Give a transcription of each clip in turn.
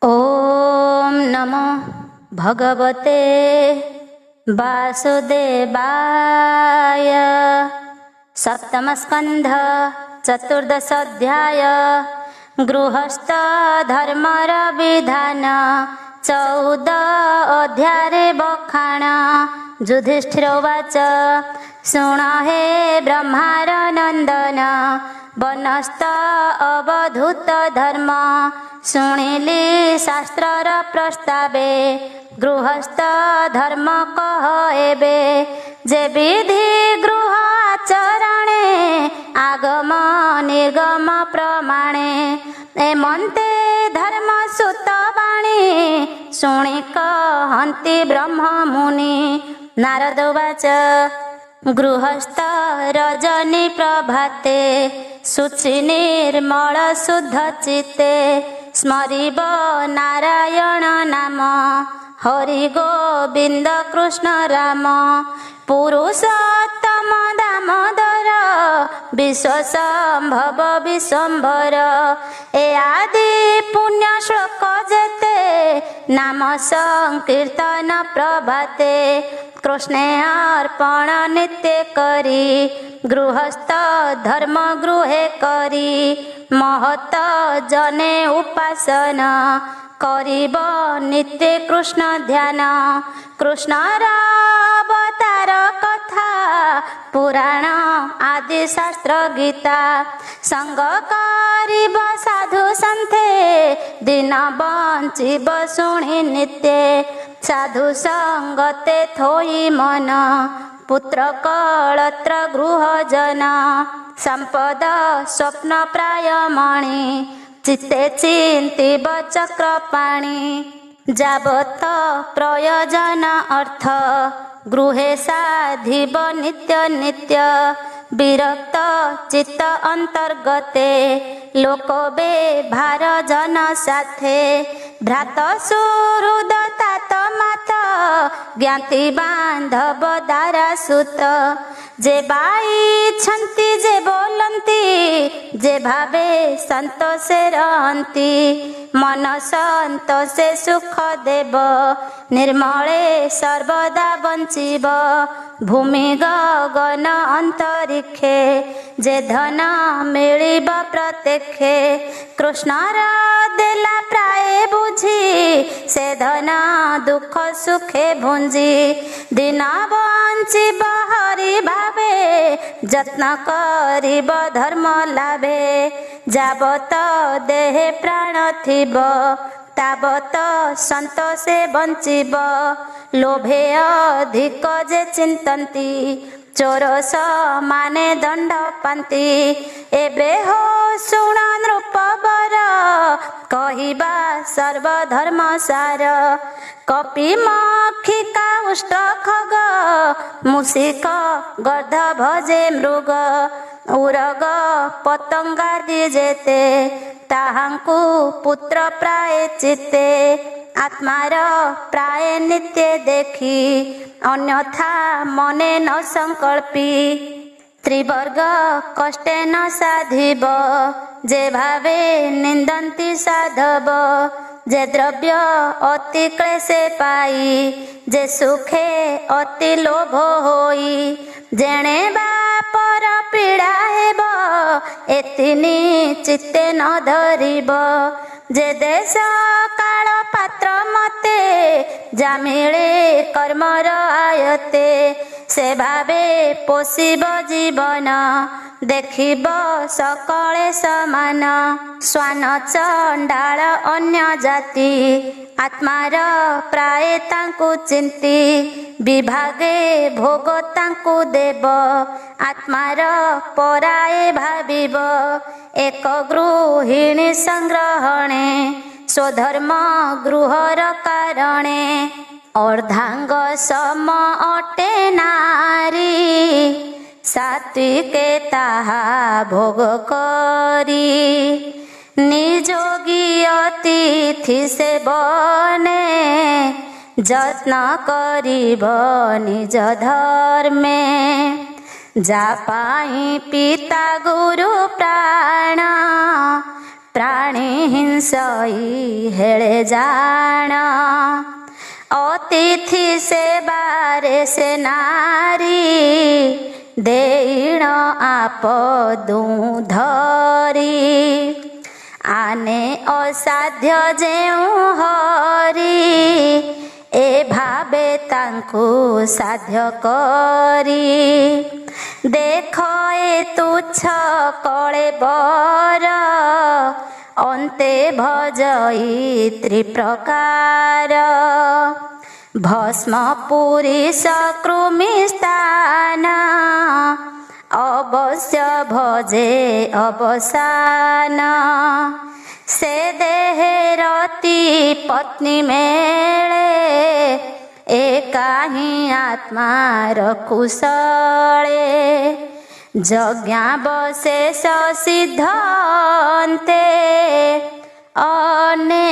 ओम नमो भगवते वासुदेवाय। सप्तम स्कंध चतुर्दश अध्याय गृहस्थ धर्मर विधान 14 अध्याये बखाण। युधिष्ठिर उवाच शुण हे ब्रह्मार नंदन वनस्थ अवधूत धर्म। शुणिली शास्त्रर प्रस्तावे गृहस्थ धर्म कह एबे। जे विधि गृह आचरणे आगम निर्गम प्रमाणे एमन्ते धर्म सुत वाणी शुणि कहन्ति ब्रह्म मुनि। नारद उवाच गृहस्थ रजनी प्रभाते शुचि निर्मल शुद्ध चित्ते स्मरिब नारायण नाम हरि गोविंद कृष्ण राम। पुरुषोत्तम दामोदर विश्वसंभव विश्वम्भर ए आदि पुण्य श्लोक जेते नाम संकीर्तन प्रभाते। कृष्णे अर्पण नित्य करी गृहस्थ धर्म गृहे करी महत जने उपासना करिब नित्य कृष्ण ध्यान। कृष्णर अवतार कथा पुराण आदि शास्त्र गीता संग करिब साधु सन्थे दिन बंचिब शुणि नित्य। साधु संगते थोई मन पुत्र कलत्र गृह जन संपद स्वप्न प्राय मणि चित्ते चिंतिब चक्रपाणि। जावत प्रयोजन अर्थ गृहे साधिब नित्य नित्य विरक्त चित्त अंतर्गते लोको व्यवहार जन साथे। भ्रात सुहृद तात मात ज्ञाति बांधव दारा सुत जे बाइछन्ति जे बोलन्ति जे भावे संतोषे रहन्ति मन संतोषे सुख देव निर्मले सर्वदा बंचिब। भूमि गगन अंतरिक्षे जे धन मिलिब प्रत्यक्षे कृष्णर देला प्राय बुझी से धन दुख सुखे भुंजी। दिन बंचिब हरि भावे यत्न करिब धर्म लाभे। जावत देहे प्राण थिब तावत संतोषे बंचिब। लोभे अधिक जे चिंतन्ति चोर समाने दंड पान्ति। एबे हो शुण नृपवर कहिबा सर्वधर्म सार। कपि मक्षिका उष्ट खग मूषिक गर्ध भजे मृग उरग पतंगादि जेते ताहांकु पुत्र प्राय चित्ते। आत्मार प्राय नित्य देखी अन्यथा मने न संकल्पी। त्रिवर्ग कष्टे न साधिब जे भावे निंदन्ति साधव। जे द्रव्य अति क्लेशे पाई जे सुखे अति लोभ होई। जेणे बापर पीड़ा हेब एतिनी चित्ते न धरिब। जे देश काल पात्र मते जामिले कर्मर आयते से भावे पोषिब जीवन देखिब सकले समान। स्वान चंडाल अन्य जाति आत्मार प्राय तांकु चिंती विभागे भोग तांकु देव आत्मार पराए भाविब। एक गृहिणी संग्रहणे स्वधर्म गृहर कारणे अर्धांग सम अटे नारी सात्विके ताहा भोग करी। निजोगी अतिथि से बने যত্ন করিব নিজ ধর্মে, যা পাই পিতা গুরু প্রাণ प्राणी हिंसई हेळे जाण अतिथि से बारे से नारी देण आपदू धरी आने असाध्य जेउ हरि ए भावे तांकु साध्य करी देख ए तुच्छ कळे बर अन्ते भजई त्रिप्रकार भस्म पुरी सकृमि स्थान अवश्य भजे अवसान से देहे रति पत्नी मेळे एकाही आत्मार कुशळे जज्ञा बशेष सिद्ध अन्ते अने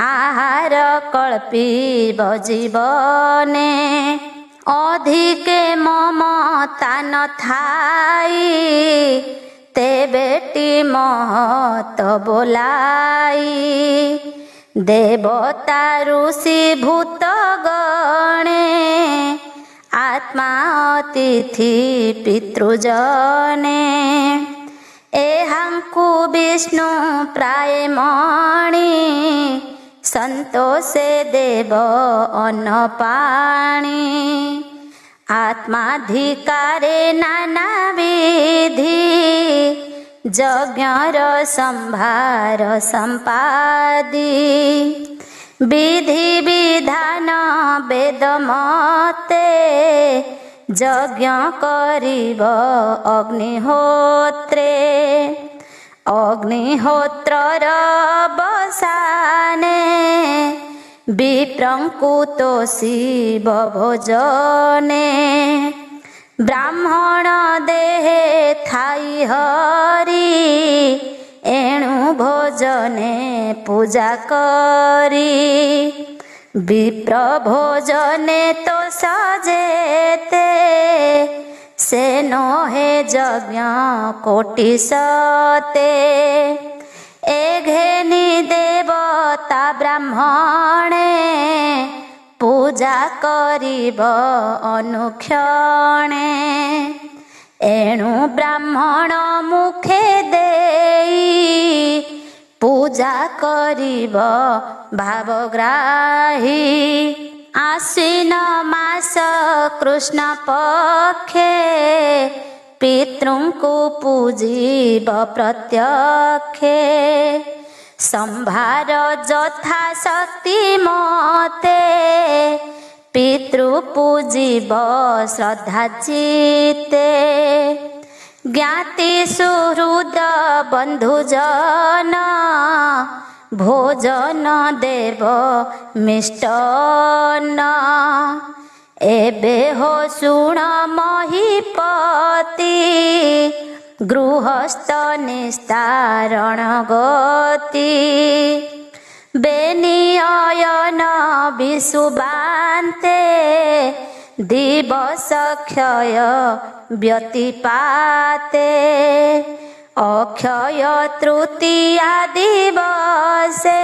आहार कल्पिब जीवने अधिके ममता न थाई ते बेटी महत बोलाई देवता ऋषि भूत गणे आत्मा अतिथि पितृजने एहांकु विष्णु प्राय मणि संतोषे देव अन्न पाणी आत्माधिकारे नाना विधि यज्ञर संभार संपादी विधि विधान वेद मते यज्ञ करिब अग्निहोत्रे अग्निहोत्रर बसाने विप्रंकु तोषिब भोजने ब्राह्मण देहे थाई हरि एणु भोजने पूजा करी विप्र भोजने तो सजेते से नोहे यज्ञ कोटि सते एघेनी देवता ब्राह्मणे पूजा करिब अनुक्षणे एणु ब्राह्मण मुखे देई पूजा करिब भावग्राही आश्विन मास कृष्ण पक्षे पितृंकु पूजिब प्रत्यक्षे संभार यथा शक्ति मते पितृ पूजिब श्रद्धा चित्ते ज्ञाति सुहृद बंधुजन भोजन देव मिष्टान्न एबे हो शुण महीपति गृहस्थ निस्तारण गति बेनियन विषुबान्ते दिवस क्षय व्यतिपाते अक्षय तृतीया दिवसे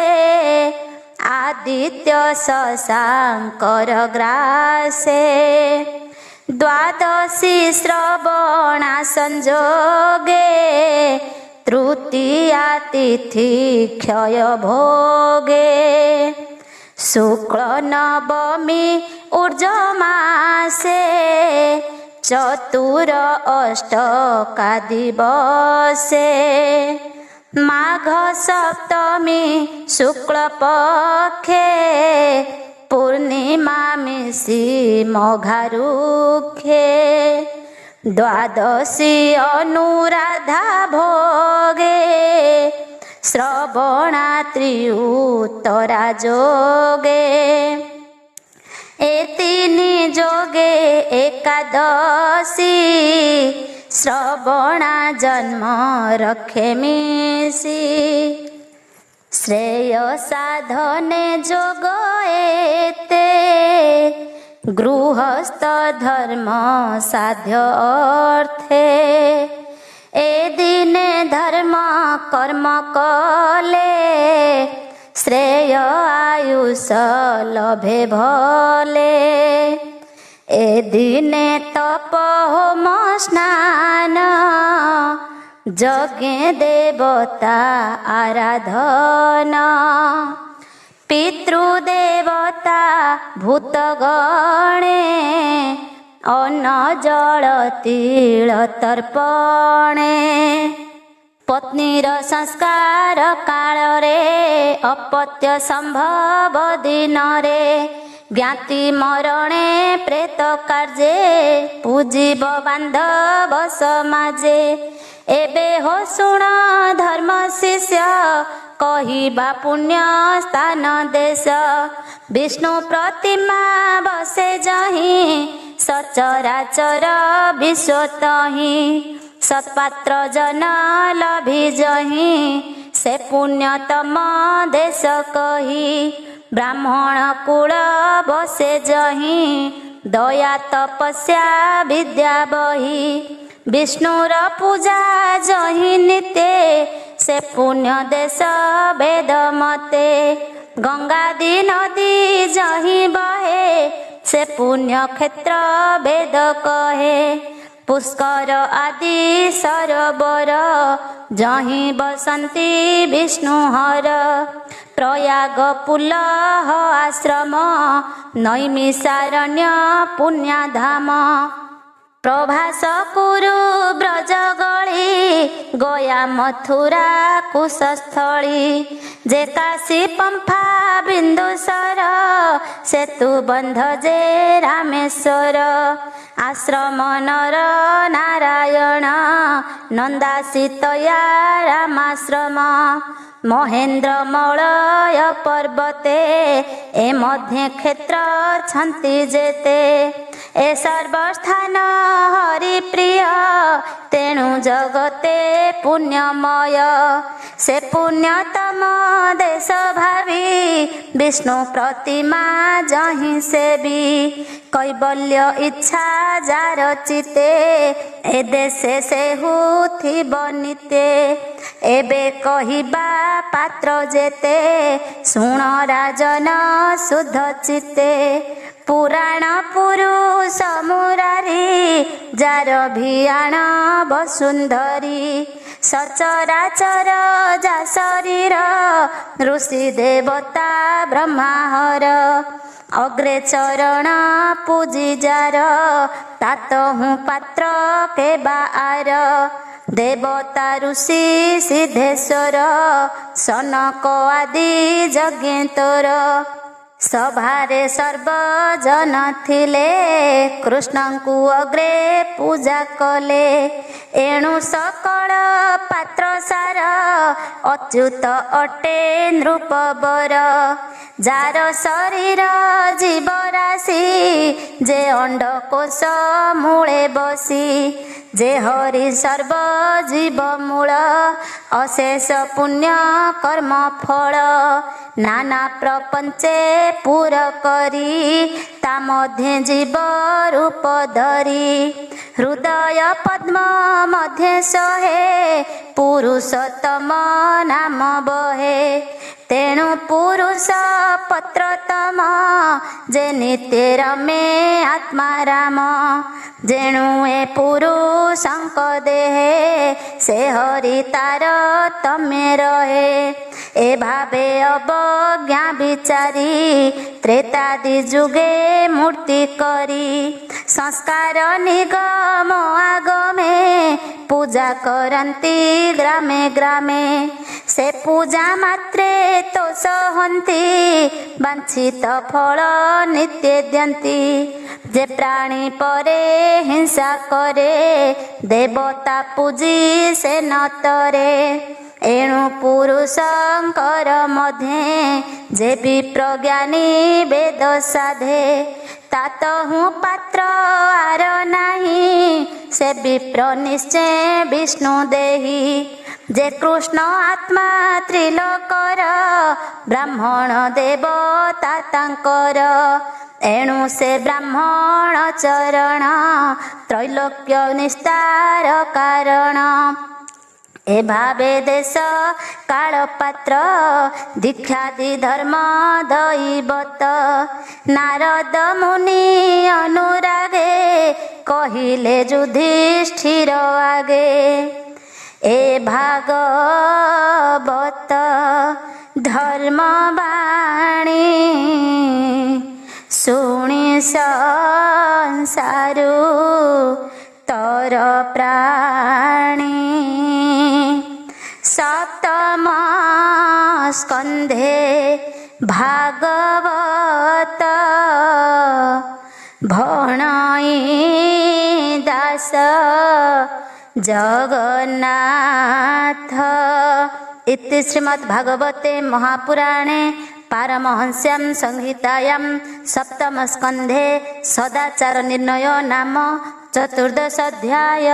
आदित्य शशांकर ग्रासे द्वादशी श्रवणा संजोगे तृतीया तिथि क्षय भोगे शुक्ल नवमी ऊर्जमासे चतुर अष्टका दिवसे माघ सप्तमी शुक्ल पक्षे पूर्णिमा मिसी मघारुखे द्वादशी अनुराधा भोगे श्रवणा त्रिउत्तरा जोगे एतिनी जोगे एकादशी श्रवणा जन्म रखे मिसी श्रेय साधने जोग एते गृहस्थ धर्म साध्य अर्थे ए दिने धर्म कर्म कले श्रेय आयुष लभे भले। ए दिने तप होम स्नान यज्ञ देवता आराधना। पितृदेवता भूतगणे अन्न जल तिल तर्पणे। पत्नीर संस्कार काଳରେ अपत्य संभव दिନରେ ज्ञाति मरणे प्रेत कार्ये पूजिब बांधव समाजे। एबे हो शुण धर्म शिष्य कहिबा पुण्य स्थान देश। विष्णु प्रतिमा बसे जहीं सचराचर विश्व तहीं। सत्पात्र जन लभी जहीं से पुण्यतम देश कही। ब्राह्मण कुल बसे जहीं दया तपस्या विद्या बही। विष्णुर पूजा जहीं नित्य से पुण्य देश वेद मते। गंगादी नदी जहीं बहे से पुण्य क्षेत्र वेद कहे। पुष्कर आदि सरोवर जहीं बसंती विष्णुहर। प्रयाग पुलह आश्रम नैमिषारण्य पुण्यधाम। प्रभास कुरु ब्रज गली गया मथुरा कुशस्थली। जे काशी पंफा बिंदुसर सेतु बंध जे रामेश्वर। आश्रम नर नारायण नंदासीतया रामाश्रम। महेन्द्र मलय पर्वते ए मध्य क्षेत्र छंती जेते। ए सर्वस्थान हरि प्रिय तेणु जगते पुण्यमय। से पुण्यतम देश भावी विष्णु प्रतिमा जहीं सेवी। कैबल्य इच्छा जार चिते ए देशे से हुथिब नित्य। एबे कहिबा पात्र जेते शुण राजन शुद्ध चित्ते। पुराण पुरुष मुरारी जार भियाण वसुंधरी। सचराचर जा शरीर ऋषि देवता ब्रह्माहर। अग्रे चरण पूजी जार तात हूँ पात्र के बार। देवता ऋषि सिद्धेश्वर सनक आदि यज्ञेश्वर। सभारे सर्वजन थिले कृष्णଙ୍କୁ अग्रे पूजा कले। एणु सकल पात्र सार अच्युत अटे नृपवर। जार शरीर जीव राशि जे अंडकोश मूले बसी। जे हरि सर्व जीव मूल अशेष पुण्य कर्म फल। नाना प्रपंचे पूर करी ता मध्य जीव रूप धरी। हृदय पद्म मध्य सहे पुरुषोत्तम नाम बहे। तेणु पुरुष पत्रतम जे नित्य रमे आत्मा राम। जेणु ए पुरुषंक देहे से हरि तार तमे रहे। ए भावे अवज्ञा विचारी त्रेतादि जुगे मूर्ति करी। संस्कार निगम आगमे पूजा करंती ग्रामे ग्रामे। से पूजा मात्रे तो सहंती वांछित फल नित्य द्यंती। जे प्राणी परे हिंसा करे देवता पूजी से नतरे। एणु पुरुषंकर मध्य जे विप्रज्ञानी वेद साधे। तात हूँ पात्र आर नाही से विप्र निश्चय विष्णु देही। जे कृष्ण आत्मा त्रिलोकर ब्राह्मण देवता तांकर। एणु से ब्राह्मण चरण त्रैलोक्य निस्तार कारण ए भावे देश काल पात्र दीक्षादि धर्म दैवत नारद मुनि अनुरागे कहिले युधिष्ठिर आगे ए भागवत धर्मवाणी शुणी संसारु तर प्राणी सप्तम स्कंधे भागवत भणई दास जगन्नाथ इति श्रीमद्भागवते महापुराणे पारमहंस्यां संहितायां सप्तम स्कंधे सदाचार निर्णय नाम चतुर्दश अध्याय।